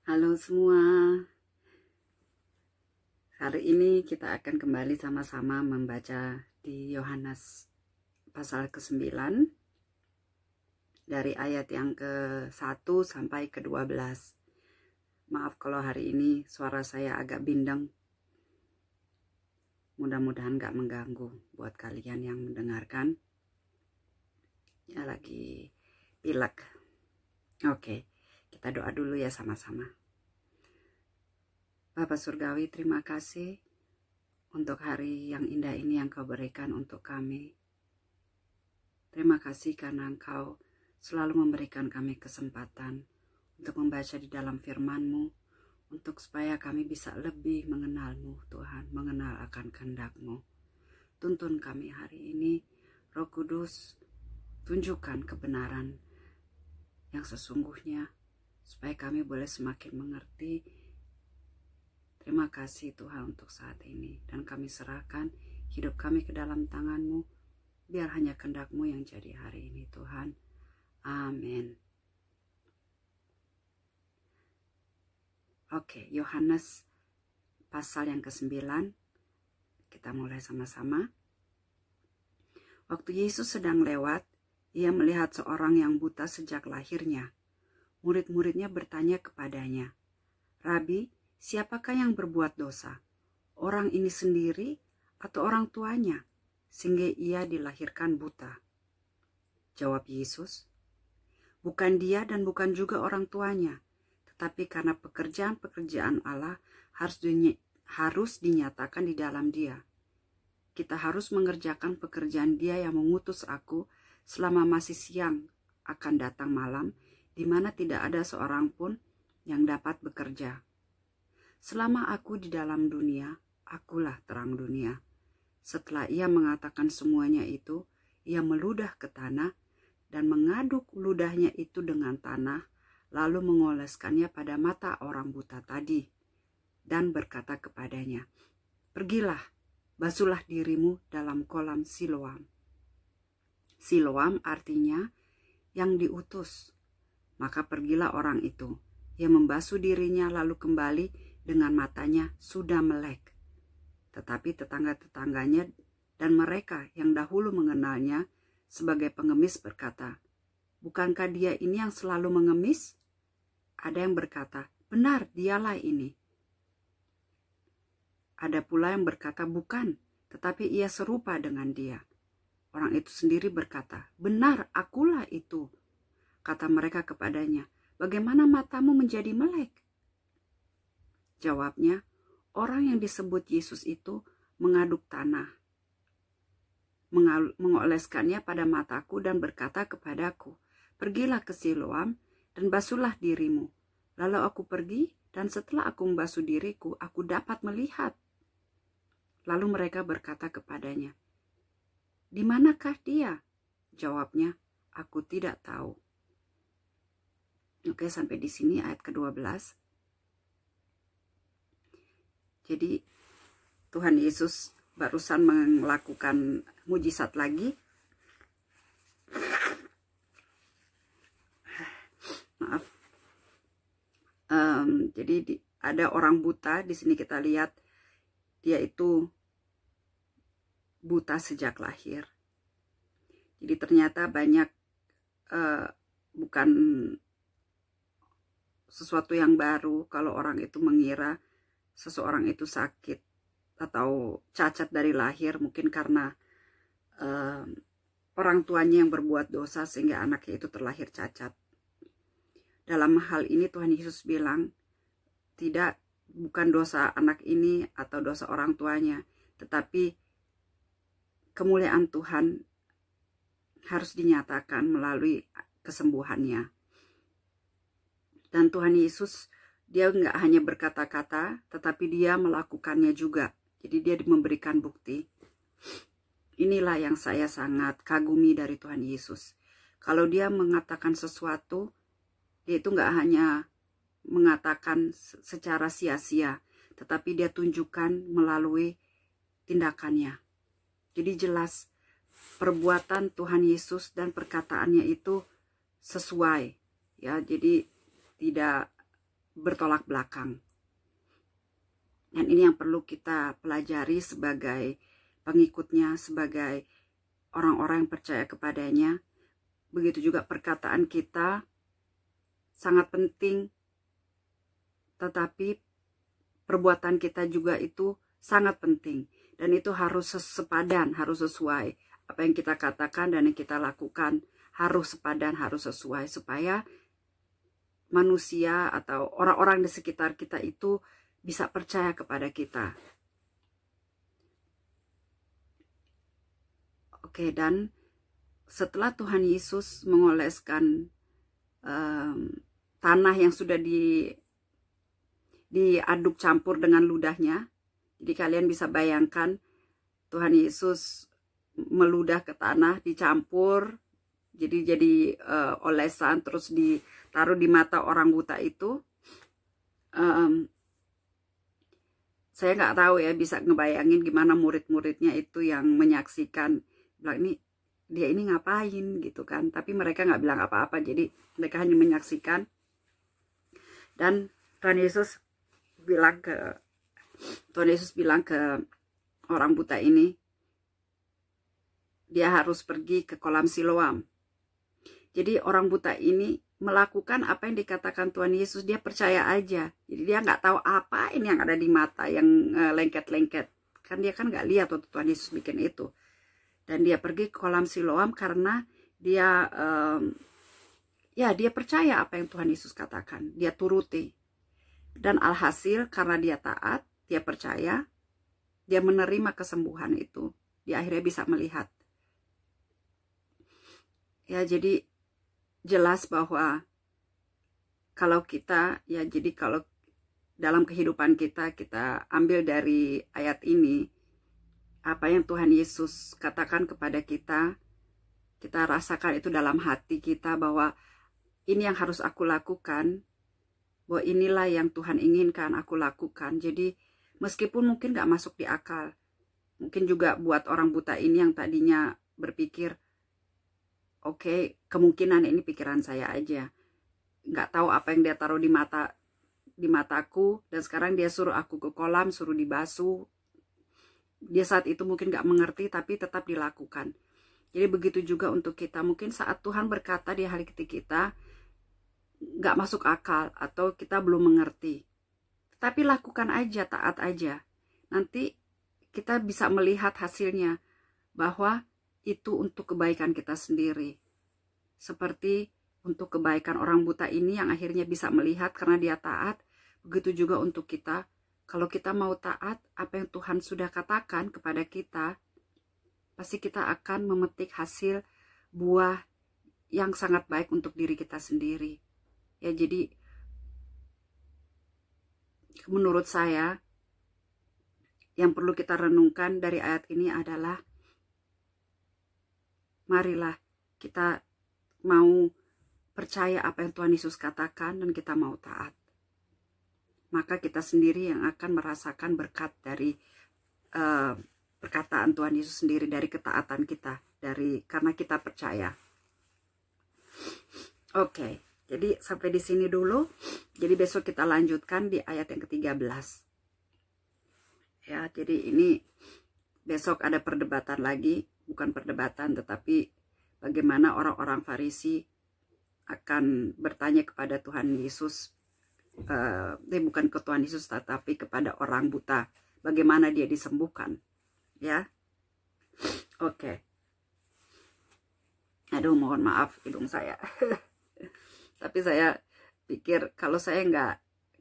Halo semua, hari ini kita akan kembali sama-sama membaca di Yohanes pasal ke-9 dari ayat yang ke-1 sampai ke-12. Maaf kalau hari ini suara saya agak bindeng, mudah-mudahan gak mengganggu buat kalian yang mendengarkan. Ya lagi pilek. Oke, kita doa dulu ya sama-sama. Bapak Surgawi, terima kasih untuk hari yang indah ini yang Kau berikan untuk kami. Terima kasih karena Engkau selalu memberikan kami kesempatan untuk membaca di dalam firman-Mu, untuk supaya kami bisa lebih mengenal-Mu, Tuhan, mengenal akan kehendak-Mu. Tuntun kami hari ini, Roh Kudus, tunjukkan kebenaran yang sesungguhnya, supaya kami boleh semakin mengerti. Terima kasih Tuhan untuk saat ini, dan kami serahkan hidup kami ke dalam tangan-Mu, biar hanya kehendak-Mu yang jadi hari ini Tuhan. Amin. Oke, Yohanes pasal yang ke-9, kita mulai sama-sama. Waktu Yesus sedang lewat, ia melihat seorang yang buta sejak lahirnya. Murid-muridnya bertanya kepadanya, "Rabi, siapakah yang berbuat dosa? Orang ini sendiri atau orang tuanya, sehingga ia dilahirkan buta?" Jawab Yesus, "Bukan dia dan bukan juga orang tuanya, tetapi karena pekerjaan-pekerjaan Allah harus dinyatakan di dalam dia. Kita harus mengerjakan pekerjaan Dia yang mengutus aku selama masih siang, akan datang malam, di mana tidak ada seorang pun yang dapat bekerja. Selama aku di dalam dunia, akulah terang dunia." Setelah ia mengatakan semuanya itu, ia meludah ke tanah dan mengaduk ludahnya itu dengan tanah, lalu mengoleskannya pada mata orang buta tadi, dan berkata kepadanya, "Pergilah, basuhlah dirimu dalam kolam Siloam." Siloam artinya yang diutus. Maka pergilah orang itu. Ia membasuh dirinya lalu kembali dengan matanya sudah melek. Tetapi tetangga-tetangganya dan mereka yang dahulu mengenalnya sebagai pengemis berkata, "Bukankah dia ini yang selalu mengemis?" Ada yang berkata, "Benar, dialah ini." Ada pula yang berkata, "Bukan, tetapi ia serupa dengan dia." Orang itu sendiri berkata, "Benar, akulah itu." Kata mereka kepadanya, "Bagaimana matamu menjadi melek?" Jawabnya, orang yang disebut Yesus itu mengaduk tanah, mengoleskannya pada mataku dan berkata kepadaku, "Pergilah ke Siloam dan basuhlah dirimu." Lalu aku pergi, dan setelah aku membasuh diriku, aku dapat melihat. Lalu mereka berkata kepadanya, "Di manakah dia?" Jawabnya, "Aku tidak tahu." Oke, sampai di sini ayat ke-12. Jadi Tuhan Yesus barusan melakukan mujizat lagi. Maaf. Jadi ada orang buta di sini, kita lihat dia itu buta sejak lahir. Jadi ternyata banyak bukan sesuatu yang baru kalau orang itu mengira seseorang itu sakit atau cacat dari lahir, mungkin karena orang tuanya yang berbuat dosa sehingga anaknya itu terlahir cacat. Dalam hal ini Tuhan Yesus bilang, tidak, bukan dosa anak ini atau dosa orang tuanya, tetapi kemuliaan Tuhan harus dinyatakan melalui kesembuhannya. Dan Tuhan Yesus, dia nggak hanya berkata-kata, tetapi dia melakukannya juga. Jadi dia memberikan bukti. Inilah yang saya sangat kagumi dari Tuhan Yesus. Kalau dia mengatakan sesuatu, dia itu nggak hanya mengatakan secara sia-sia, tetapi dia tunjukkan melalui tindakannya. Jadi jelas perbuatan Tuhan Yesus dan perkataannya itu sesuai, ya. Jadi tidak bertolak belakang. Dan ini yang perlu kita pelajari sebagai pengikutnya, sebagai orang-orang yang percaya kepadanya. Begitu juga perkataan kita sangat penting, tetapi perbuatan kita juga itu sangat penting. Dan itu harus sepadan, harus sesuai. Apa yang kita katakan dan yang kita lakukan harus sepadan, harus sesuai. Supaya manusia atau orang-orang di sekitar kita itu bisa percaya kepada kita. Oke, dan setelah Tuhan Yesus mengoleskan tanah yang sudah diaduk campur dengan ludahnya, jadi kalian bisa bayangkan Tuhan Yesus meludah ke tanah, dicampur, jadi olesan, terus ditaruh di mata orang buta itu. Saya nggak tahu ya, bisa ngebayangin gimana murid-muridnya itu yang menyaksikan, bilang dia ini ngapain gitu kan. Tapi mereka nggak bilang apa-apa, jadi mereka hanya menyaksikan. Dan Tuhan Yesus bilang ke orang buta ini, dia harus pergi ke kolam Siloam. Jadi orang buta ini melakukan apa yang dikatakan Tuhan Yesus, dia percaya aja. Jadi dia nggak tahu apa ini yang ada di mata yang lengket-lengket. Kan dia kan nggak lihat waktu Tuhan Yesus bikin itu. Dan dia pergi ke kolam Siloam karena dia dia percaya apa yang Tuhan Yesus katakan. Dia turuti. Dan alhasil karena dia taat, dia percaya, dia menerima kesembuhan itu. Dia akhirnya bisa melihat. Ya, jadi jelas bahwa kalau kalau dalam kehidupan kita ambil dari ayat ini, apa yang Tuhan Yesus katakan kepada kita rasakan itu dalam hati kita, bahwa ini yang harus aku lakukan, bahwa inilah yang Tuhan inginkan aku lakukan. Jadi meskipun mungkin gak masuk di akal, mungkin juga buat orang buta ini yang tadinya berpikir, oke, kemungkinan ini pikiran saya aja. Nggak tahu apa yang dia taruh di mataku, dan sekarang dia suruh aku ke kolam, suruh dibasuh. Dia saat itu mungkin nggak mengerti, tapi tetap dilakukan. Jadi begitu juga untuk kita. Mungkin saat Tuhan berkata di hari kita nggak masuk akal, atau kita belum mengerti. Tapi lakukan aja, taat aja. Nanti kita bisa melihat hasilnya, bahwa itu untuk kebaikan kita sendiri. Seperti untuk kebaikan orang buta ini yang akhirnya bisa melihat karena dia taat. Begitu juga untuk kita. Kalau kita mau taat apa yang Tuhan sudah katakan kepada kita, pasti kita akan memetik hasil buah yang sangat baik untuk diri kita sendiri. Ya, jadi menurut saya yang perlu kita renungkan dari ayat ini adalah, marilah kita mau percaya apa yang Tuhan Yesus katakan dan kita mau taat. Maka kita sendiri yang akan merasakan berkat dari perkataan Tuhan Yesus sendiri, dari ketaatan kita, karena kita percaya. Oke, jadi sampai di sini dulu. Jadi besok kita lanjutkan di ayat yang ke-13. Ya, jadi ini besok ada perdebatan lagi. Bukan perdebatan, tetapi bagaimana orang-orang Farisi akan bertanya kepada Tuhan Yesus, bukan ke Tuhan Yesus, tetapi kepada orang buta, bagaimana dia disembuhkan. Ya, oke. Aduh, mohon maaf hidung saya. Tapi saya pikir kalau saya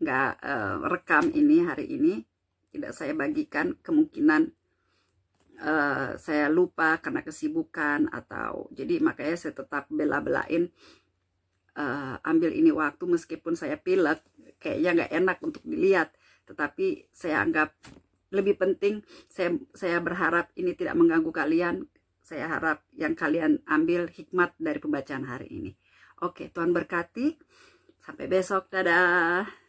nggak rekam ini hari ini, tidak saya bagikan, kemungkinan saya lupa karena kesibukan, atau jadi makanya saya tetap bela-belain ambil ini waktu, meskipun saya pilek, kayaknya nggak enak untuk dilihat, tetapi saya anggap lebih penting. Saya berharap ini tidak mengganggu kalian. Saya harap yang kalian ambil hikmat dari pembacaan hari ini. Oke, Tuhan berkati. Sampai besok, dadah.